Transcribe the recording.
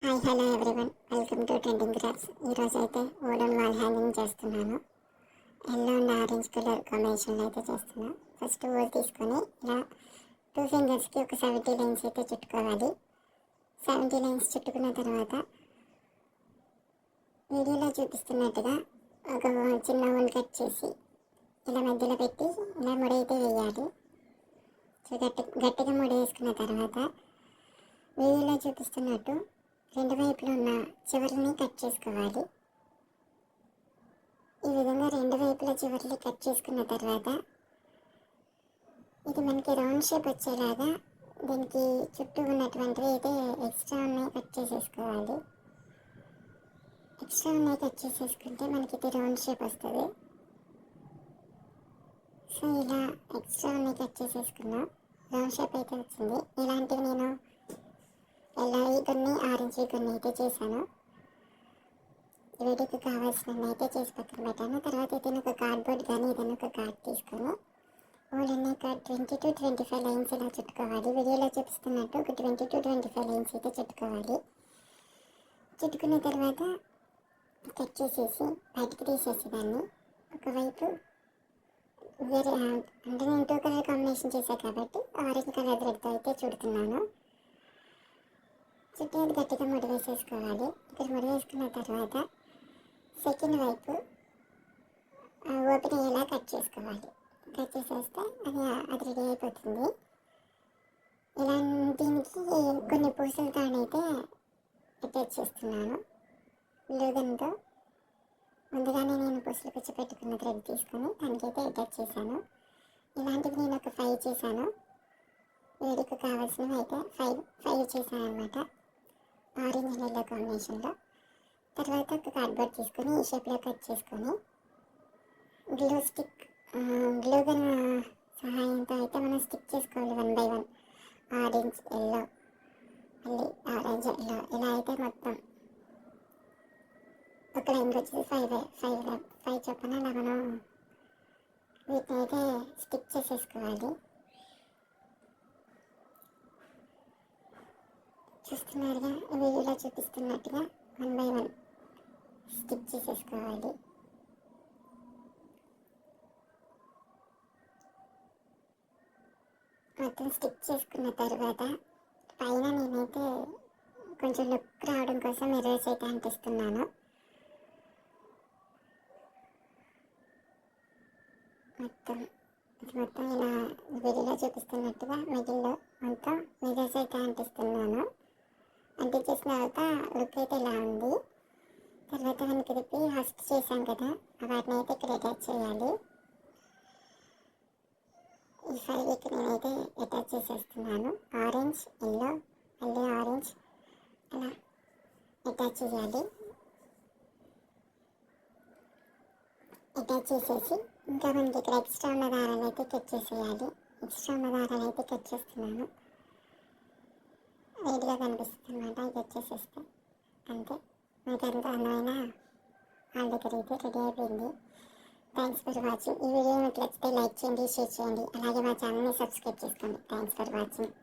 Hi hello everyone, welcome to trending crafts. ఈరోజు అయితే వూడన్ wall hanging చేస్తున్నాను. ఎల్లో అండ్ ఆరెంజ్ కలర్ కాంబినేషన్లో అయితే చేస్తున్నాను. ఫస్ట్ వూల్ తీసుకొని ఇలా 2 ఫింగర్స్కి ఒక 70 లైన్స్ అయితే చుట్టుకోవాలి. 70 లైన్స్ చుట్టుకున్న తర్వాత వీడియోలో చూపిస్తున్నట్టుగా ఒక చిన్న వూల్ కట్ చేసి ఇలా మధ్యలో పెట్టి ఇలా ముడైతే వేయాలి. సో గట్టిగా ముడి వేసుకున్న తర్వాత వీడియోలో చూపిస్తున్నట్టు రెండు వైపులు ఉన్న చివరిని కట్ చేసుకోవాలి. ఈ విధంగా రెండు వైపుల చివరిని కట్ చేసుకున్న తర్వాత ఇది మనకి రౌండ్ షేప్ వచ్చేలాగా దీనికి చుట్టూ ఉన్నటువంటివి అయితే ఎక్స్ట్రా ఉన్నాయి కట్ చేసేసుకోవాలి. ఎక్స్ట్రా ఉన్నాయి కట్ చేసేసుకుంటే మనకి ఇది రౌండ్ షేప్ వస్తుంది. సో ఇలా ఎక్స్ట్రా ఉన్నాయి కట్ చేసేసుకున్నాం, రౌండ్ షేప్ అయితే వచ్చింది. ఇలాంటివి నేను ఎల్లోవి కొన్ని ఆరెంజ్ కొన్ని అయితే చేశాను. వీటికి కావాల్సినవి అయితే చేసి పక్కన పెట్టాను. తర్వాత ఏదైనా ఒక కార్డ్బోర్డ్ కానీ ఏదైనా ఒక కార్డ్ తీసుకొని ఓన్లీ కార్డ్ 20 to 25 లైన్స్ ఇలా చుట్టుకోవాలి. వీడియోలో చూపిస్తున్నట్టు ఒక 20 to 25 లైన్స్ అయితే చుట్టుకోవాలి. చుట్టుకున్న తర్వాత కట్ చేసేసి బయటికి తీసేసి దాన్ని ఒకవైపు వేరే అంటే నేను 2 కలర్ కాంబినేషన్ చేశాను కాబట్టి ఆరెంజ్ కలర్ థ్రెడ్తో అయితే చుడుతున్నాను. చుట్టూ గట్టిగా ముడి వేసేసుకోవాలి. ఇక్కడ ముడి వేసుకున్న తర్వాత సెకండ్ వైపు ఓపెన్ అయ్యేలా కట్ చేసుకోవాలి. కట్ చేసేస్తే అది రెడీ అయిపోతుంది. ఇలా దీనికి కొన్ని పూసలతో అయితే అటాచ్ చేస్తున్నాను గ్లూగన్తో. ముందుగానే నేను పూసలు పిచ్చి పెట్టుకున్న థ్రెడ్ తీసుకొని దానికైతే అటాచ్ చేశాను. ఇలాంటివి నేను ఒక 5 చేశాను. వీడికి కావాల్సినవి అయితే 5 చేశాను అనమాట, ఆరెంజ్ ఎల్లో కాంబినేషన్లో. తర్వాత ఒక కార్డ్బోర్డ్ తీసుకొని ఈ షేప్లో కట్ చేసుకొని గ్లూగన్ సహాయంతో అయితే మనం స్టిక్ చేసుకోవాలి 1 by 1. ఆరెంజ్ ఎల్లో మళ్ళీ ఆరెంజ్ ఎల్లో ఇలా అయితే మొత్తం ఒక లైన్కి వచ్చేసి 5 చొప్పున అలా మనం వీటిని అయితే స్టిక్ చేసేసుకోవాలి. చూస్తున్నారుగా వీడియోలో చూపిస్తున్నట్టుగా 1 by 1 స్టిక్ చేసేసుకోవాలి. మొత్తం స్టిక్ చేసుకున్న తర్వాత పైన నేనైతే కొంచెం లుక్ రావడం కోసం మిర్రర్స్ అయితే అంటిస్తున్నాను. మొత్తం ఇలా వీడియోలో చూపిస్తున్నట్టుగా మిడిల్లో మొత్తం మిర్రర్స్ అయితే అంటిస్తున్నాను. అంటించేసిన తర్వాత లుక్ అయితే ఇలా ఉంది. తర్వాత వెనక్కి తిప్పి ఫస్ట్ చేశాం కదా వాటిని అయితే ఇక్కడ అటాచ్ చేయాలి. ఈ 5 నేనైతే అటాచ్ చేసేస్తున్నాను. ఆరెంజ్ ఎల్లో మళ్ళీ ఆరెంజ్ అలా అటాచ్ చేయాలి. అటాచ్ చేసేసి ఇంకా మనకి ఇక్కడ ఎక్స్ట్రా ఉన్న దారాలు అయితే కట్ చేసేయాలి. ఎక్స్ట్రా ఉన్న దారాలు అయితే కట్ చేస్తున్నాను. నీట్గా కనిపిస్తుంది అన్నమాట. ఇది వచ్చేసేస్తే అంతే, మీకు ఎంత అందమైన హాల్ డెకర్ అయితే రెడీ అయిపోయింది. Thanks for watching. ఈ వీడియో మీకు నచ్చితే లైక్ చేయండి, షేర్ చేయండి, అలాగే మా ఛానల్ని సబ్స్క్రైబ్ చేసుకోండి. Thanks for watching.